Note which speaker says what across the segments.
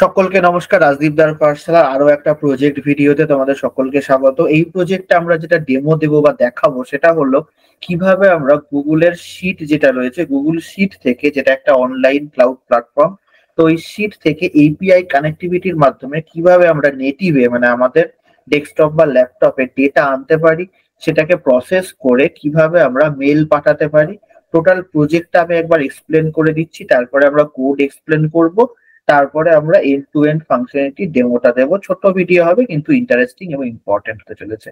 Speaker 1: সকলকে নমস্কার। রাজদীপ দার পাঠশালার আরো একটা প্রজেক্ট ভিডিওতে তোমাদের সকলকে স্বাগত। এই প্রজেক্টে আমরা যেটা ডেমো দেবো বা দেখাবো সেটা হলো কিভাবে আমরা গুগলের শিট যেটা রয়েছে, গুগল শিট থেকে, যেটা একটা অনলাইন ক্লাউড প্ল্যাটফর্ম। তো এই শিট থেকে এপিআই কানেক্টিভিটির মাধ্যমে কিভাবে আমরা নেটিভে মানে আমাদের ডেস্কটপ বা ল্যাপটপে ডেটা আনতে পারি, সেটাকে প্রসেস করে কিভাবে আমরা মেল পাঠাতে পারি। টোটাল প্রজেক্টটা আমি একবার এক্সপ্লেন করে দিচ্ছি, তারপরে আমরা কোড এক্সপ্লেন করব। তারপরে আমরা এন্ড টু এন্ড ফাংশনালিটি ডেমোটা দেবো। ছোট্ট ভিডিও হবে কিন্তু ইন্টারেস্টিং এবং ইম্পর্টেন্ট হতে চলেছে।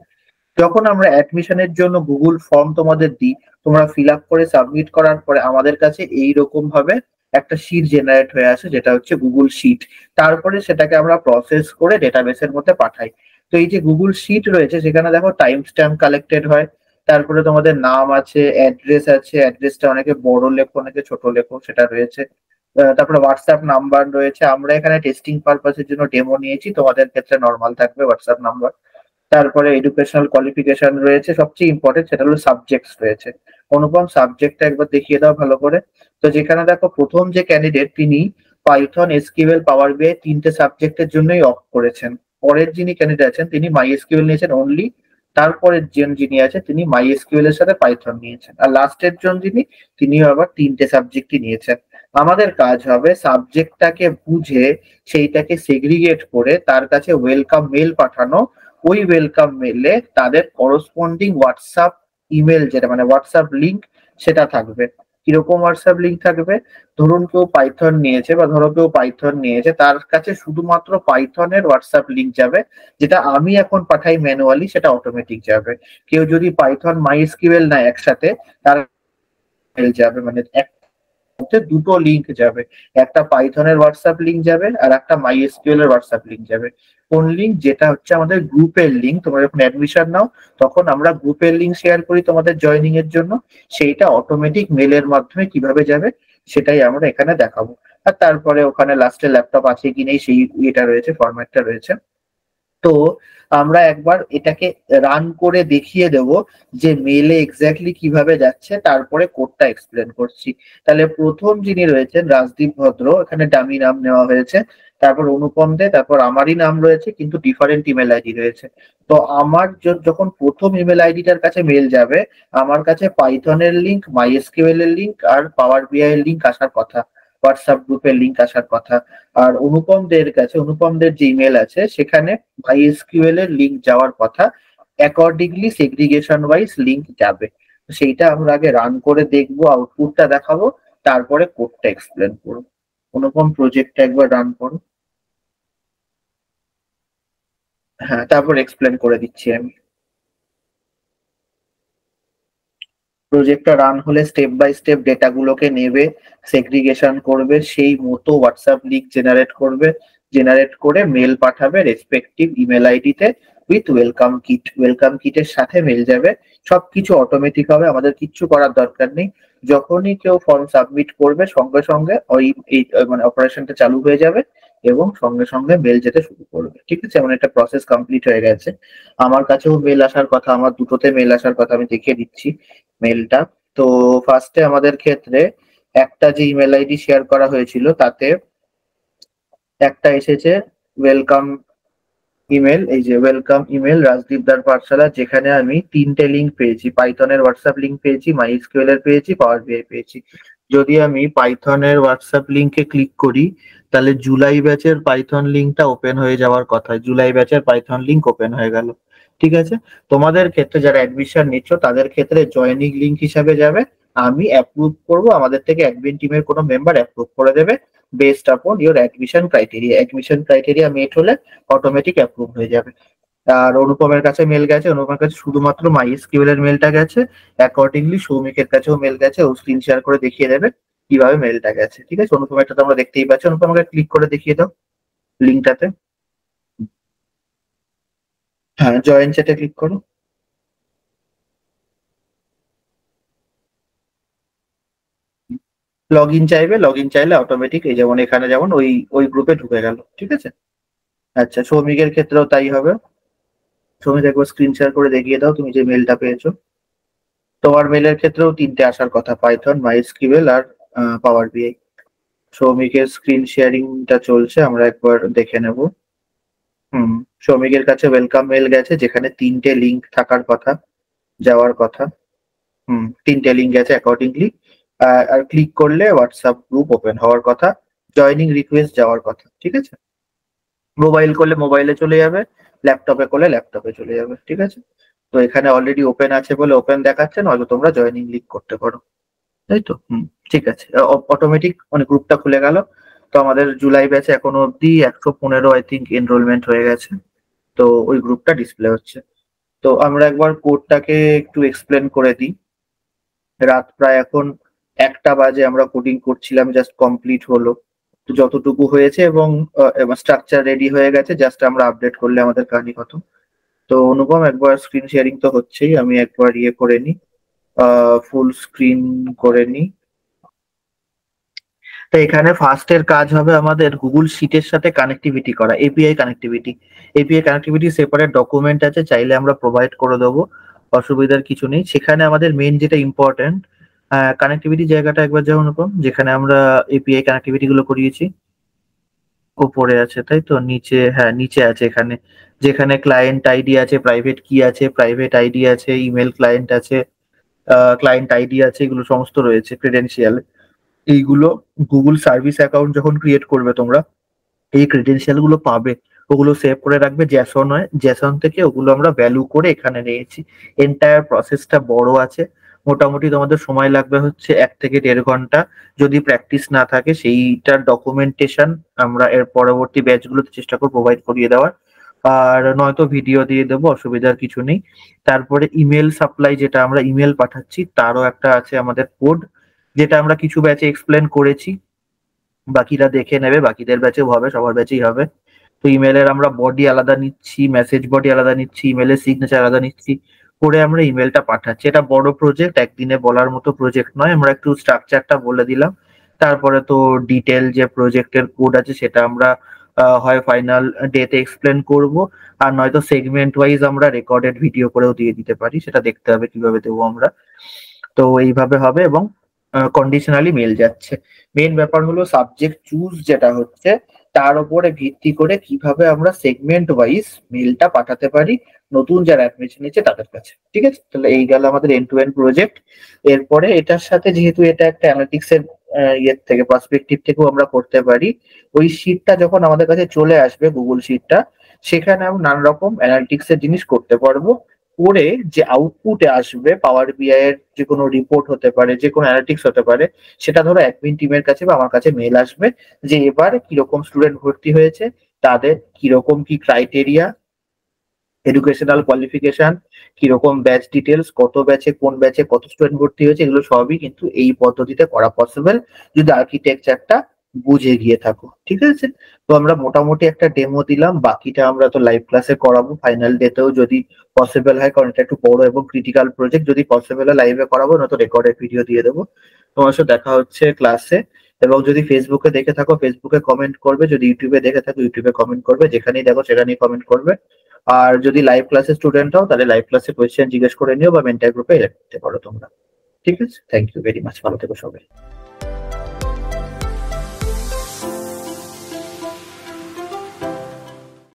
Speaker 1: যখন আমরা অ্যাডমিশনের জন্য গুগল ফর্ম তোমাদের দিই, তোমরা ফিল আপ করে সাবমিট করার পরে আমাদের কাছে এইরকম ভাবে একটা শিট জেনারেট হয়ে আসে, যেটা হচ্ছে গুগল শিট। তারপরে সেটাকে আমরা প্রসেস করে ডেটাবেসের মধ্যে পাঠাই। তো এই যে গুগল শিট রয়েছে সেখানে দেখো টাইম স্ট্যাম্প কালেক্টেড হয়, তারপরে তোমাদের নাম আছে, অ্যাড্রেস আছে, অ্যাড্রেসটা অনেকে বড় লেখো অনেকে ছোট লেখো সেটা রয়েছে। তারপরে হোয়াটসঅ্যাপ নাম্বার রয়েছে। আমরা এখানে টেস্টিং পারপাসের জন্য ডেমো নিয়েছি, তোমাদের ক্ষেত্রে নর্মাল থাকবে হোয়াটসঅ্যাপ নাম্বার। তারপরে এডুকেশনাল কোয়ালিফিকেশন রয়েছে, সবচেয়ে ইম্পর্টেন্ট সেটা হলো সাবজেক্টস রয়েছে। অনুপম সাবজেক্টটা একবার দেখিয়ে দাও ভালো করে। তো যেখানে দেখো প্রথম যে ক্যান্ডিডেট তিনি পাইথন, এসকিউএল, পাওয়ার বিআই তিনটে সাবজেক্টের জন্যই অপ্ট করেছেন। পরের যিনি ক্যান্ডিডেট আছেন তিনি মাই এসকিউএল নিয়েছেন অনলি। তারপরের যিনি আছে তিনি মাই এসকিউএল এর সাথে পাইথন নিয়েছেন। আর লাস্টের জন যিনি, তিনিও আবার তিনটে সাবজেক্টই নিয়েছেন। আমাদের কাজ হবে সাবজেক্টটাকে বুঝে সেইটাকে সেগ্রিগেট করে তার কাছে ওয়েলকাম মেল পাঠানো। ওই ওয়েলকাম মেলে তাদের করসপন্ডিং হোয়াটসঅ্যাপ ইমেল, যেটা মানে হোয়াটসঅ্যাপ লিঙ্ক, সেটা থাকবে। কিরকম হোয়াটসঅ্যাপ লিঙ্ক থাকবে? ধরুন কেউ পাইথন নিয়েছে বা ধরো কেউ পাইথন নিয়েছে, তার কাছে শুধুমাত্র পাইথনের হোয়াটসঅ্যাপ লিঙ্ক যাবে, যেটা আমি এখন পাঠাই ম্যানুয়ালি, সেটা অটোমেটিক যাবে। কেউ যদি পাইথন মাইএসকিউএল নেয় একসাথে, তার মেল যাবে, মানে মধ্যে দুটো লিঙ্ক যাবে। একটা পাইথনের হোয়াটসঅ্যাপ লিঙ্ক যাবে আর একটা মাইএসকিউএল এর হোয়াটসঅ্যাপ লিঙ্ক যাবে। কোন লিঙ্ক? যেটা হচ্ছে আমাদের গ্রুপের লিঙ্ক। তোমরা যখন অ্যাডমিশন নাও তখন আমরা গ্রুপের লিঙ্ক শেয়ার করি তোমাদের জয়েনিং এর জন্য। সেইটা অটোমেটিক মেলের মাধ্যমে কিভাবে যাবে সেটাই আমরা এখানে দেখাবো। আর তারপরে ওখানে লাস্টে ল্যাপটপ আছে কি নেই সেই এটা রয়েছে, ফরম্যাটটা রয়েছে। তো আমরা একবার এটাকে রান করে দেখিয়ে দেব যে মেলে এক্স্যাক্টলি কিভাবে যাচ্ছে, তারপরে কোডটা এক্সপ্লেন করছি। তাহলে প্রথম যিনি রয়েছেন রাজদীপ ভদ্র, এখানে ডামি নাম নেওয়া হয়েছে। তারপর অনুপম দে, তারপর আমারই নাম রয়েছে কিন্তু ডিফারেন্ট ইমেল আইডি রয়েছে। তো আমার যখন প্রথম ইমেল আইডিটার কাছে মেল যাবে, আমার কাছে পাইথনের লিঙ্ক, মাইএসকিউএল এর লিঙ্ক আর পাওয়ার বিআই এর লিঙ্ক আসার কথা, হোয়াটসঅ্যাপ গ্রুপের লিঙ্ক আসার কথা। আর অনুপম দের কাছে, অনুপম দের যে ইমেল আছে সেখানে মাইএসকিউএল এর লিঙ্ক যাওয়ার কথা। অ্যাকর্ডিংলি সেগ্রিগেশন ওয়াইজ লিঙ্ক যাবে। তো সেইটা আমরা আগে রান করে দেখবো, আউটপুটটা দেখাবো, তারপরে কোডটা এক্সপ্লেন করবো। অনুপম প্রজেক্টটা একবার রান করো। হ্যাঁ, তারপর এক্সপ্লেন করে দিচ্ছি আমি। প্রজেক্টটা রান হলে স্টেপ বাই স্টেপ ডেটাগুলোকে নেবে, সেগ্রিগেশন করবে, সেই মতো হোয়াটসঅ্যাপ লিঙ্ক জেনারেট করবে, জেনারেট করে মেল পাঠাবে রেসপেক্টিভ ইমেল আইডিতে উইথ ওয়েলকাম কিট। ওয়েলকাম কিটের সাথে মেল যাবে। সবকিছু অটোমেটিক হবে, আমাদের কিচ্ছু করার দরকার নেই। যখনই কেউ ফর্ম সাবমিট করবে সঙ্গে সঙ্গে ওই এই মানে অপারেশনটা চালু হয়ে যাবে এবং সঙ্গে সঙ্গে মেল যেতে শুরু করবে। ঠিক আছে, মানে একটা প্রসেস কমপ্লিট হয়ে গেছে। আমার কাছেও মেল আসার কথা, আমার দুটোতে মেল আসার কথা, আমি দেখিয়ে দিচ্ছি মেলটা। তো ফার্স্টে আমাদের ক্ষেত্রে একটা যে ইমেল আইডি শেয়ার করা হয়েছিল তাতে একটা এসেছে ওয়েলকাম ইমেল। এই যে ওয়েলকাম ইমেল রাজদীপ দার পাঠশালা, যেখানে আমি তিনটে লিঙ্ক পেয়েছি, পাইথনের হোয়াটসঅ্যাপ লিঙ্ক পেয়েছি, মাইএসকিউএল এর পেয়েছি, পাওয়ার বিআই পেয়েছি। যদি আমি পাইথনের হোয়াটসঅ্যাপ লিঙ্কে ক্লিক করি তাহলে জুলাই ব্যাচের পাইথন লিঙ্কটা ওপেন হয়ে যাওয়ার কথা। জুলাই ব্যাচের পাইথন লিঙ্ক ওপেন হয়ে গেল। ঠিক আছে, তোমাদের ক্ষেত্রে যারা অ্যাডমিশন নিচ্ছ তাদের ক্ষেত্রে জয়েনিং লিঙ্ক হিসাবে যাবে। আমি অ্যাপ্রুভ করব, আমাদের থেকে অ্যাডমিন টিমের কোনো মেম্বার অ্যাপ্রুভ করে দেবে based upon your admission criteria. Admission criteria met হলে অটোমেটিক অ্যাপ্রুভ হয়ে যাবে। আর অনুপমের কাছে মেল গেছে, অনুপমের কাছে শুধুমাত্র মাইএসকিউএল এর মেলটা গেছে। অ্যাকর্ডিংলি সৌমিকের কাছেও মেল গেছে, ও স্ক্রিন শেয়ার করে দেখিয়ে দেবে কিভাবে মেলটা গেছে। ঠিক আছে, অনুপমেরটা তোমরা দেখতেই পাচ্ছ। অনুপমকে ক্লিক করে দেখিয়ে দাও লিঙ্কটাতে। হ্যাঁ, জয়েন চ্যাটে ক্লিক করো। লগ ইন চাইবে, লগ ইন চাইলে অটোমেটিক এই যেমন এখানে যেমন ওই ওই গ্রুপে ঢুকে গেল। ঠিক আছে, আচ্ছা সৌমিকের ক্ষেত্রেও তাই হবে। সৌমিক একবার স্ক্রিন শেয়ার করে দেখিয়ে দাও তুমি যে মেলটা পেয়েছো। তোমার মেলের ক্ষেত্রেও তিনটে আসার কথা, পাইথন, মাইএসকিউএল আর পাওয়ার বিআই। সৌমিকের স্ক্রিন শেয়ারিংটা চলছে, আমরা একবার দেখে নেব। হুম, সৌমিকের কাছে ওয়েলকাম মেল গেছে যেখানে 3টে লিঙ্ক থাকার কথা, যাওয়ার কথা। হুম, 3টে লিঙ্ক গেছে অ্যাকর্ডিংলি। আর ক্লিক করলে হোয়াটসঅ্যাপ গ্রুপ ওপেন হওয়ার কথা, জয়েনিং রিকোয়েস্ট যাওয়ার কথা। ঠিক আছে? মোবাইল করলে মোবাইলে চলে যাবে, ল্যাপটপে করলে ল্যাপটপে চলে যাবে। ঠিক আছে? তো এখানে অলরেডি ওপেন আছে বলে ওপেন দেখাচ্ছে, নয়তো তোমরা জয়েনিং লিংক করতে পারো। তাই তো? ঠিক আছে। অটোমেটিক মানে গ্রুপটা খুলে গেল। তো আমাদের জুলাই ব্যাচে এখনো অব্দি 115 আই থিঙ্ক এনরোলমেন্ট হয়ে গেছে। তো ওই গ্রুপটা ডিসপ্লে হচ্ছে। তো আমরা একবার কোডটাকে একটু এক্সপ্লেন করে দিই। রাত প্রায় এখন 1টা বাজে, আমরা কোডিং করছিলাম, জাস্ট কমপ্লিট হলো। তো যতটুকু হয়েছে এবং স্ট্রাকচার রেডি হয়ে গেছে, জাস্ট আমরা আপডেট করলে আমাদের কাহিনী খতম। তো অনুপম, একবার স্ক্রিন শেয়ারিং তো হচ্ছেই, আমি একবার ইয়ে করে নিই, ফুল স্ক্রিন করে নিই। তো এখানে ফার্স্ট এর কাজ হবে আমাদের গুগল শিটের সাথে কানেক্টিভিটি করা, API connectivity. API connectivity separate document আছে, চাইলে আমরা প্রোভাইড করে দেবো, অসুবিধার কিছু নেই। সেখানে আমাদের মেন যেটা ইম্পর্টেন্ট, কানেক্টিভিটি জায়গাটা একবার যেমন অনুপম, যেখানে আমরা এপিআই কানেক্টিভিটি গুলো করিয়েছি, উপরে আছে তাই তো? নিচে, হ্যাঁ নিচে আছে এখানে, যেখানে ক্লায়েন্ট আইডি আছে, প্রাইভেট কি আছে, প্রাইভেট আইডি আছে, ইমেল ক্লায়েন্ট আছে, ক্লায়েন্ট আইডি আছে, এগুলো সমস্ত রয়েছে ক্রেডেনশিয়াল। এইগুলো গুগল সার্ভিস অ্যাকাউন্ট যখন ক্রিয়েট করবে তোমরা, এই ক্রেডেনশিয়াল গুলো পাবে, ওগুলো সেভ করে রাখবে জ্যাসন হয়, জ্যাসন থেকে ওগুলো আমরা ভ্যালু করে এখানে নিয়েছি। এন্টায়ার প্রসেসটা বড় আছে, মোটামুটি তোমাদের সময় লাগবে হচ্ছে 1 থেকে 1.5 ঘন্টা। যদি প্র্যাকটিস না থাকে সেইটার ডকুমেন্টেশন আমরা এর পরবর্তী ব্যাচগুলোতে চেষ্টা করবো প্রোভাইড করিয়ে দেওয়ার, আর নয়তো ভিডিও দিয়ে দেবো, অসুবিধার কিছু নেই। তারপরে ইমেল সাপ্লাই, যেটা আমরা ইমেল পাঠাচ্ছি তারও একটা আছে আমাদের কোড, যেটা আমরা কিছু ব্যাচে এক্সপ্লেন করেছি, বাকিরা দেখে নেবে, বাকিদের ব্যাচেও হবে, সবার ব্যাচেই হবে। তো ইমেলের আমরা বডি আলাদা নিচ্ছি, মেসেজ বডি আলাদা নিচ্ছি, ইমেলের সিগনেচার আলাদা নিচ্ছি, করে আমরা ইমেলটা পাঠাচ্ছি। এটা বড় প্রজেক্ট, একদিনে বলার মতো প্রজেক্ট নয়, আমরা একটু স্ট্রাকচারটা বলে দিলাম। তারপরে তো ডিটেল যে প্রজেক্টের কোড আছে সেটা আমরা হয় ফাইনাল ডেতে এক্সপ্লেন করব, আর নয়তো সেগমেন্ট ওয়াইজ আমরা রেকর্ডেড ভিডিও করেও দিয়ে দিতে পারি, সেটা দেখতে হবে কিভাবে দেবো আমরা। তো এইভাবে হবে এবং কন্ডিশনালি মেল যাচ্ছে। মেন ব্যাপার হলো সাবজেক্ট চুজ যেটা হচ্ছে, তার উপরে ভিত্তি করে কিভাবে আমরা সেগমেন্ট ওয়াইজ মেলটা পাঠাতে পারি নতুন যারা অ্যাডমিশন নিচ্ছে তাদের কাছে। ঠিক আছে? তাহলে এই গেল আমাদের এন্ড টু এন্ড প্রজেক্ট। এরপরে এটার সাথে যেহেতু এটা একটা অ্যানালিটিক্স এর ইয়ের থেকে পার্সপেক্টিভ থেকেও আমরা করতে পারি, ওই শিটটা যখন আমাদের কাছে চলে আসবে গুগল শিটটা, সেখানে আমরা নানা রকম অ্যানালিটিক্স এর জিনিস করতে পারবো। করে যে আউটপুটে আসবে পাওয়ার বিআই এর যে কোনো রিপোর্ট হতে পারে, যে কোনো অ্যানালিটিক্স হতে পারে, সেটা ধরো অ্যাডমিন টিমের কাছে বা আমার কাছে মেল আসবে যে এবার কিরকম স্টুডেন্ট ভর্তি হয়েছে, তাদের কিরকম কি ক্রাইটেরিয়া, এডুকেশনাল কোয়ালিফিকেশন, কিরকম ব্যাচ ডিটেলস, কত ব্যাচে কোন ব্যাচে কত স্টুডেন্ট ভর্তি হয়েছে, এগুলো সবই কিন্তু এই পদ্ধতিতে করা পসিবল যদি আর্কিটেকচারটা বুঝে গিয়ে থাকো। ঠিক আছে? তো আমরা মোটামুটি একটা ডেমো দিলাম, বাকিটা আমরা তো লাইভ ক্লাসে করাবো ফাইনাল ডেতেও যদি পসিবল হয়, কারণ এটা একটু বড় এবং ক্রিটিক্যাল প্রজেক্ট। যদি পসিবল হয় লাইভে করাবো, নয়তো রেকর্ডেড ভিডিও দিয়ে দেবো। তোমার সাথে দেখা হচ্ছে ক্লাসে। এবং যদি ফেসবুকে দেখে থাকো ফেসবুকে কমেন্ট করবে, যদি ইউটিউবে দেখে থাকো ইউটিউবে কমেন্ট করবে, যেখানেই দেখো সেখানেই কমেন্ট করবে। আর যদি লাইভ ক্লাসের স্টুডেন্ট হও তাহলে লাইভ ক্লাসে কোয়েশ্চেন জিজ্ঞেস করে নিও বা মেন্টার গ্রুপে এড করতে পারো তোমরা। ঠিক আছে? থ্যাংক ইউ ভেরি মাচ, ভালো থেকো সবাই।